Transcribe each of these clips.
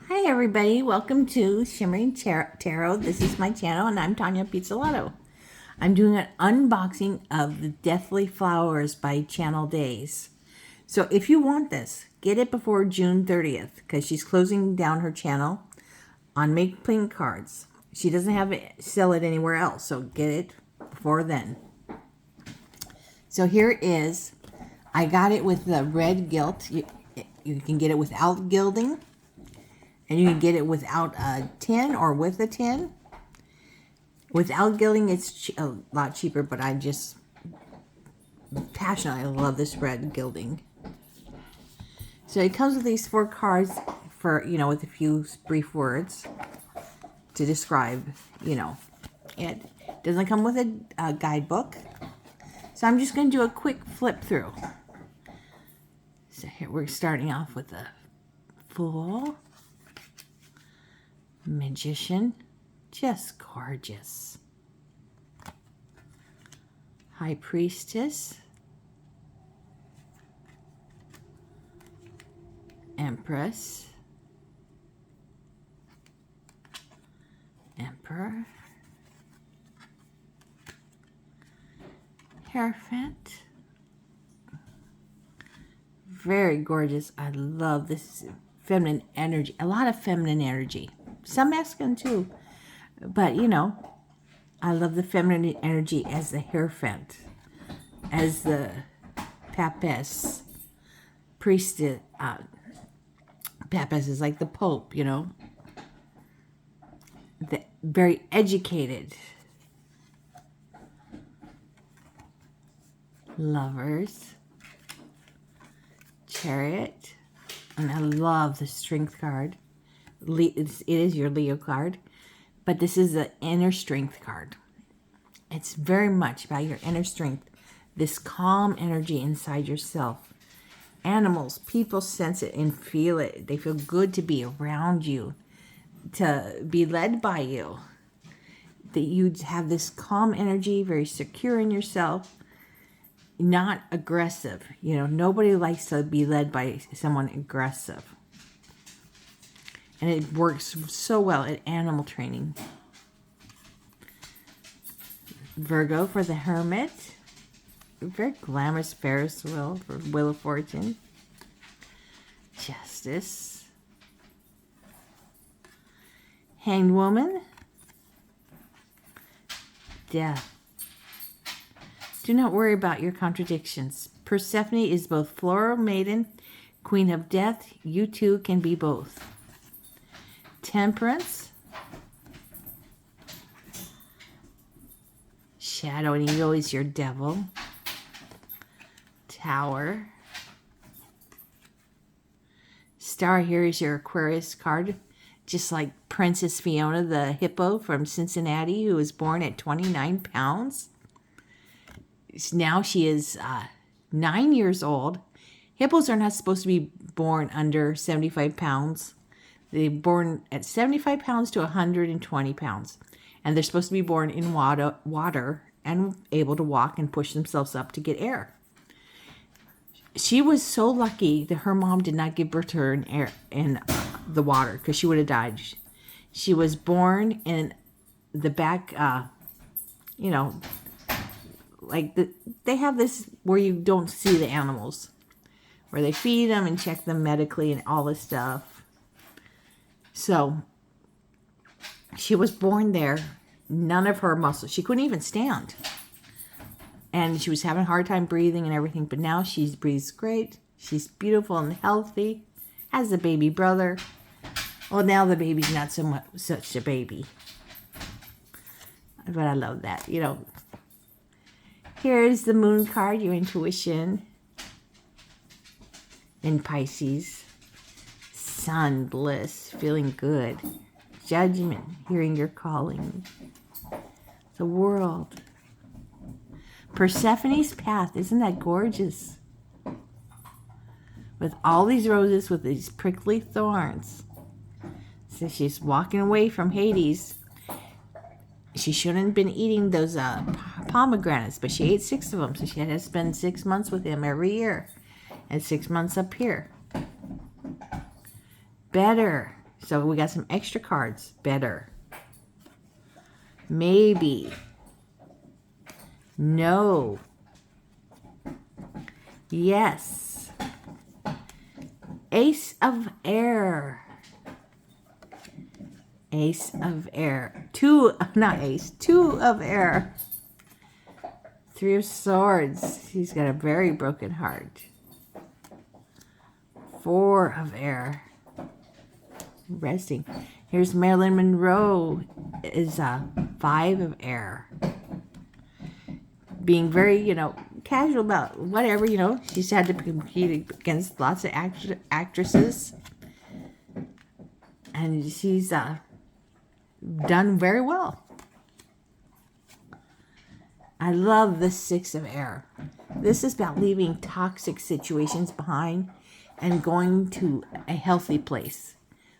Hi everybody, welcome to Shimmering Tarot. This is my channel and I'm Tanya Pizzolato. I'm doing an unboxing of the Deathly Flowers by Channel Days. So if you want this, get it before June 30th because she's closing down her channel on Make Playing Cards. She doesn't have it, sell it anywhere else, so get it before then. So here is, I got it with the red gilt. You can get it without gilding. And you can get it without a tin or with a tin. Without gilding, it's a lot cheaper, but I just passionately love this red gilding. So it comes with these 4 cards for, with a few brief words to describe, It doesn't come with a guidebook. So I'm just going to do a quick flip through. So here we're starting off with the Fool. Magician, just gorgeous. High Priestess. Empress. Emperor. Hierophant. Very gorgeous. I love this feminine energy. A lot of feminine energy. Some masculine too. But, I love the feminine energy as the Hierophant, as the Papess, Priestess. Papess is like the Pope, The very educated. Lovers. Chariot. And I love the Strength card. It is your Leo card, but this is the inner strength card. It's very much about your inner strength, this calm energy inside yourself. Animals, people sense it and feel it. They feel good to be around you, to be led by you. That you have this calm energy, very secure in yourself, not aggressive. Nobody likes to be led by someone aggressive. And it works so well at animal training. Virgo for the Hermit. Very glamorous Ferris wheel for Wheel of Fortune. Justice. Hanged Woman. Death. Do not worry about your contradictions. Persephone is both Floral Maiden, Queen of Death. You too can be both. Temperance. Shadow and Evil is your devil. Tower. Star here is your Aquarius card. Just like Princess Fiona, the hippo from Cincinnati, who was born at 29 pounds. Now she is 9 years old. Hippos are not supposed to be born under 75 pounds. They're born at 75 pounds to 120 pounds. And they're supposed to be born in water and able to walk and push themselves up to get air. She was so lucky that her mom did not give birth to her in the water because she would have died. She was born in the back, they have this where you don't see the animals, where they feed them and check them medically and all this stuff. So she was born there. None of her muscles. She couldn't even stand. And she was having a hard time breathing and everything. But now she breathes great. She's beautiful and healthy. Has a baby brother. Well, now the baby's not such a baby. But I love that. Here's the Moon card, your intuition. In Pisces. Sun, bliss, feeling good. Judgment, hearing your calling. The World. Persephone's path, isn't that gorgeous? With all these roses with these prickly thorns. So she's walking away from Hades. She shouldn't have been eating those pomegranates, but she ate 6 of them. So she had to spend 6 months with him every year. And 6 months up here. Better. So we got some extra cards. Better. Maybe. No. Yes. Ace of air. Ace of air. Two of air. Three of swords. He's got a very broken heart. Four of air. Resting. Here's Marilyn Monroe. Is five of air. Being very, casual about whatever, she's had to compete against lots of actresses. And she's done very well. I love the Six of air. This is about leaving toxic situations behind and going to a healthy place.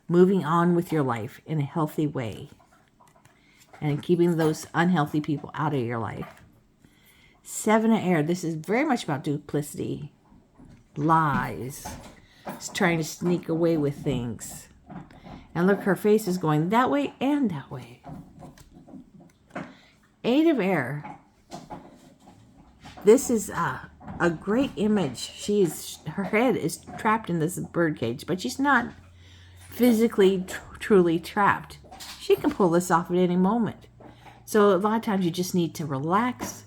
Moving on with your life in a healthy way. And keeping those unhealthy people out of your life. Seven of air. This is very much about duplicity. Lies. It's trying to sneak away with things. And look, her face is going that way and that way. Eight of air. This is a great image. Her head is trapped in this bird cage, but she's not physically truly trapped. She can pull this off at any moment. So a lot of times you just need to relax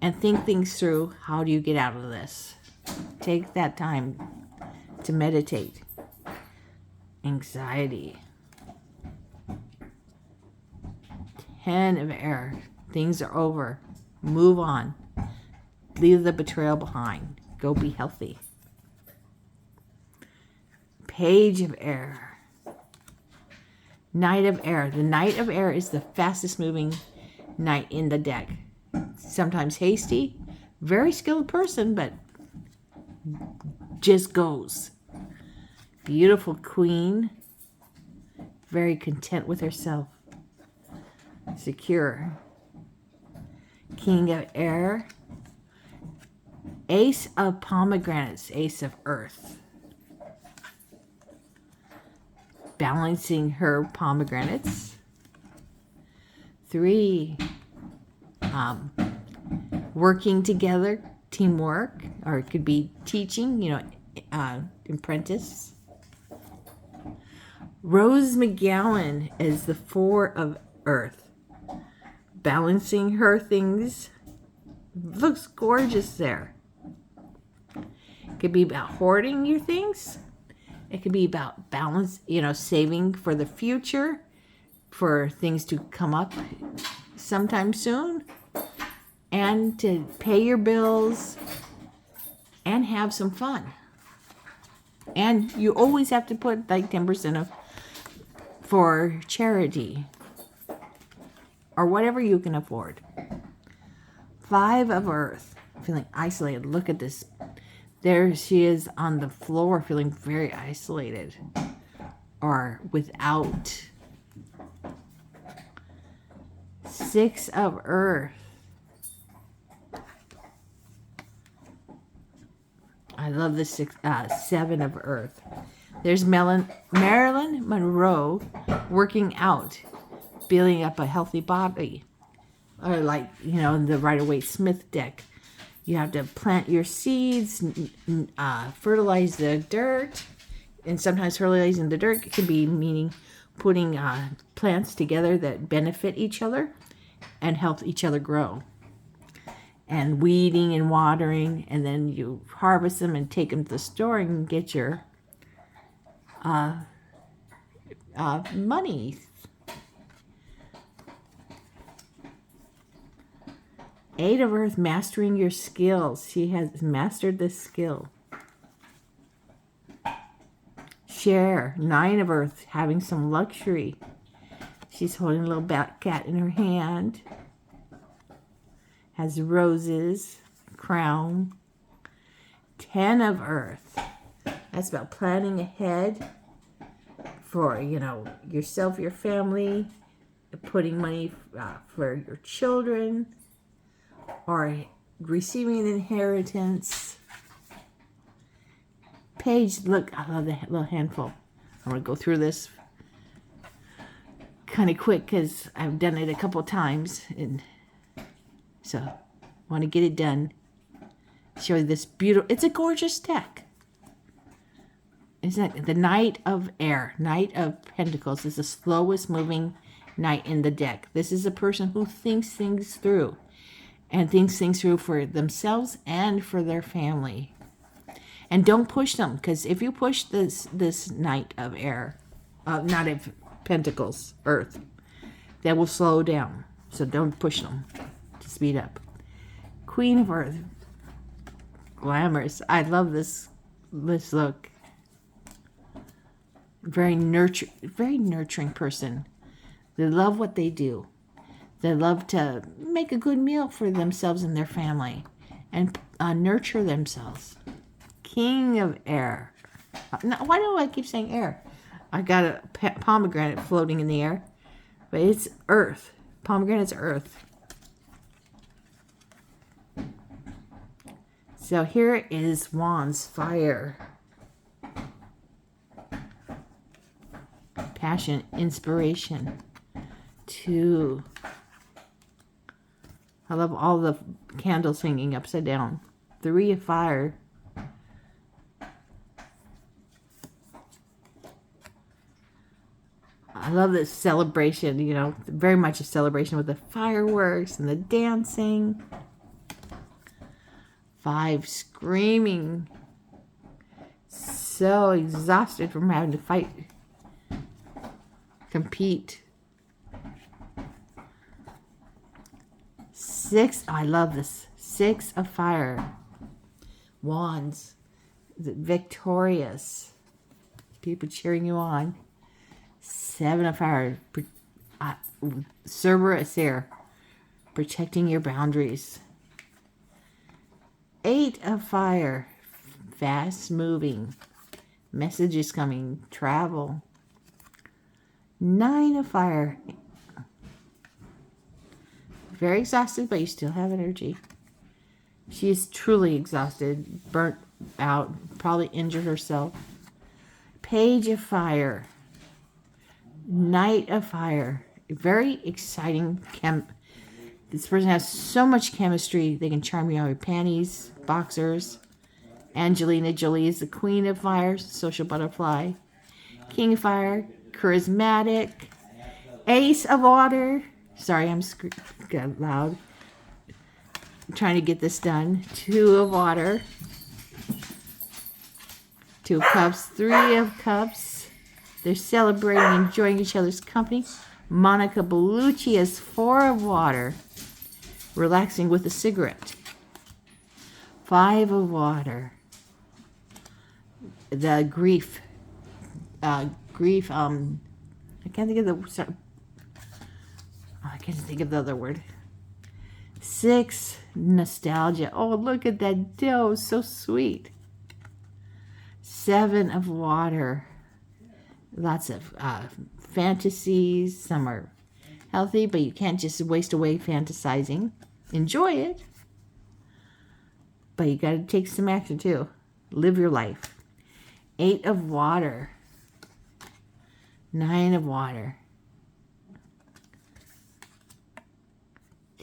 and think things through. How do you get out of this? Take that time to meditate. Anxiety. 10 of air. Things are over. Move on. Leave the betrayal behind. Go be healthy. Page of air. Knight of air. The Knight of air is the fastest moving knight in the deck. Sometimes hasty. Very skilled person, but just goes. Beautiful queen. Very content with herself. Secure. King of air. Ace of pomegranates. Ace of earth. Balancing her pomegranates. 3. Working together. Teamwork. Or it could be teaching, apprentice. Rose McGowan is the 4 of earth. Balancing her things. Looks gorgeous there. It could be about hoarding your things. It could be about balance, saving for the future, for things to come up sometime soon, and to pay your bills and have some fun. And you always have to put like 10% for charity or whatever you can afford. 5 of earth, feeling isolated. Look at this. There she is on the floor, feeling very isolated or without. 6 of earth. I love the 7 of earth. There's Marilyn Monroe working out, building up a healthy body. Or like, in the Rider-Waite-Smith deck. You have to plant your seeds, fertilize the dirt. And sometimes fertilizing the dirt can be meaning putting plants together that benefit each other and help each other grow. And weeding and watering, and then you harvest them and take them to the store and get your money. 8 of earth, mastering your skills. She has mastered this skill. Share. 9 of earth, having some luxury. She's holding a little bat cat in her hand. Has roses, crown. 10 of earth. That's about planning ahead for, yourself, your family, putting money for your children, or receiving an inheritance. Page, look, I love the little handful. I'm going to go through this kind of quick because I've done it a couple times, and so I want to get it done. Show you this beautiful, it's a gorgeous deck. Isn't it? The Knight of Air, Knight of Pentacles is the slowest moving knight in the deck. This is a person who thinks things through, and thinks things through for themselves and for their family. And don't push them, because if you push this Knight of Air, Knight of Pentacles, Earth, they will slow down. So don't push them to speed up. Queen of Earth, glamorous. I love this look. Very nurturing person. They love what they do. They love to make a good meal for themselves and their family, and nurture themselves. King of Air. Now, why do I keep saying air? I got a pomegranate floating in the air, but it's earth. Pomegranate's earth. So here is Wands, fire. Passion, inspiration. 2. I love all the candles hanging upside down. 3 of fire. I love this celebration, you know, very much a celebration with the fireworks and the dancing. 5, screaming. So exhausted from having to fight, compete. 6, I love this. 6 of fire. Wands. Victorious. People cheering you on. 7 of fire. Cerberus here. Protecting your boundaries. 8 of fire. Fast moving. Messages coming. Travel. 9 of fire. Very exhausted, but you still have energy. She is truly exhausted, burnt out, probably injured herself. Page of fire. Knight of fire. Very exciting. This person has so much chemistry. They can charm you out with panties, boxers. Angelina Jolie is the queen of fire, social butterfly. King of fire, charismatic. Ace of water. Sorry, I'm got loud. I'm trying to get this done. 2 of water. 2 of cups. 3 of cups. They're celebrating, enjoying each other's company. Monica Bellucci has 4 of water. Relaxing with a cigarette. 5 of water. The grief. I can't think of the... I can't think of the other word. 6, nostalgia. Oh, look at that dough. So sweet. 7 of water. Lots of fantasies. Some are healthy, but you can't just waste away fantasizing. Enjoy it. But you got to take some action too. Live your life. 8 of water. 9 of water.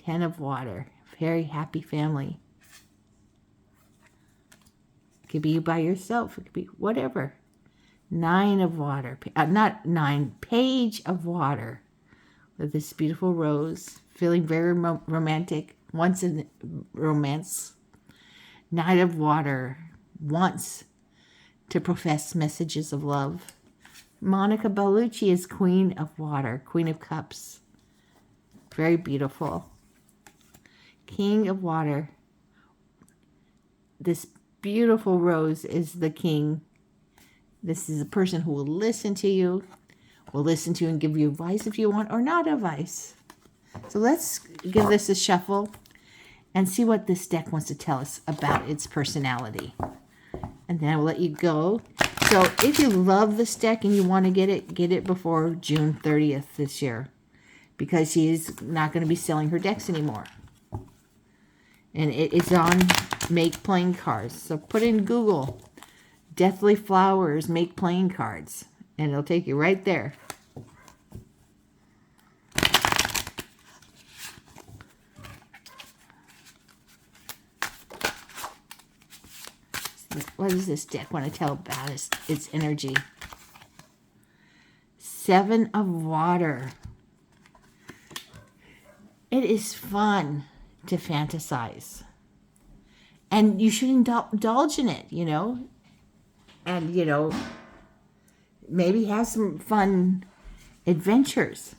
10 of water. Very happy family. It could be you by yourself. It could be whatever. 9 of water. Not 9. Page of water. With this beautiful rose. Feeling very romantic. Once in romance. Knight of water. Wants to profess messages of love. Monica Bellucci is queen of water. Queen of cups. Very beautiful. King of water. This beautiful rose is the king. This is a person who will listen to you, and give you advice if you want, or not advice. So let's give this a shuffle and see what this deck wants to tell us about its personality. And then I will let you go. So if you love this deck and you want to get it before June 30th this year, because she is not going to be selling her decks anymore. And it's on Make Playing Cards. So put in Google, Deathly Flowers, Make Playing Cards. and it'll take you right there. What does this deck want to tell about its energy? 7 of Water. It is fun to fantasize. And you should indulge in it, And, maybe have some fun adventures.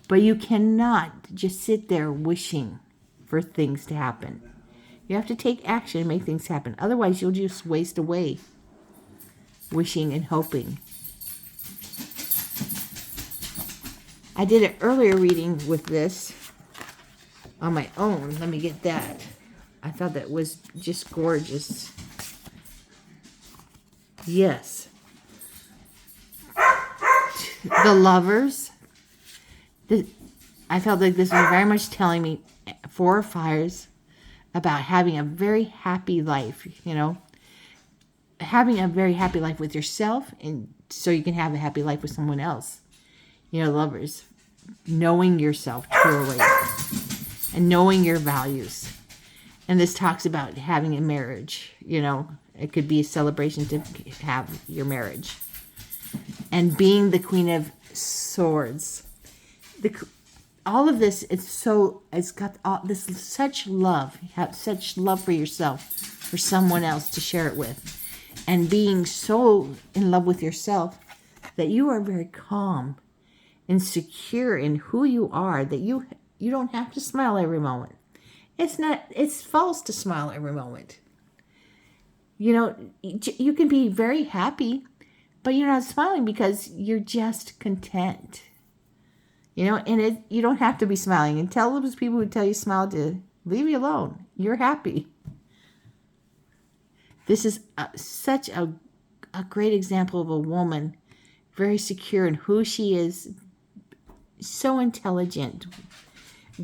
But you cannot just sit there wishing for things to happen. You have to take action and make things happen. Otherwise, you'll just waste away wishing and hoping. I did an earlier reading with this on my own. Let me get that. I thought that was just gorgeous. Yes. The Lovers. I felt like this was very much telling me 4 of Fires about having a very happy life, having a very happy life with yourself, and so you can have a happy life with someone else. Lovers, knowing yourself truly and knowing your values. And this talks about having a marriage, it could be a celebration to have your marriage. And being the Queen of Swords. All of this, it's got this such love. You have such love for yourself, for someone else to share it with. And being so in love with yourself that you are very calm and secure in who you are, that you don't have to smile every moment. It's false to smile every moment. You can be very happy, but you're not smiling because you're just content. And you don't have to be smiling. And tell those people who tell you smile to leave you alone. You're happy. This is such a great example of a woman, very secure in who she is, so intelligent,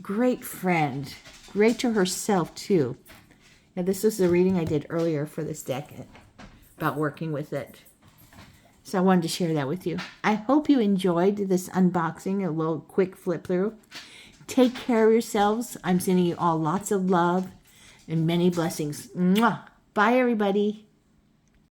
great friend, great to herself too. Now, this was the reading I did earlier for this deck about working with it. So I wanted to share that with you. I hope you enjoyed this unboxing, a little quick flip through. Take care of yourselves. I'm sending you all lots of love and many blessings. Mwah. Bye, everybody.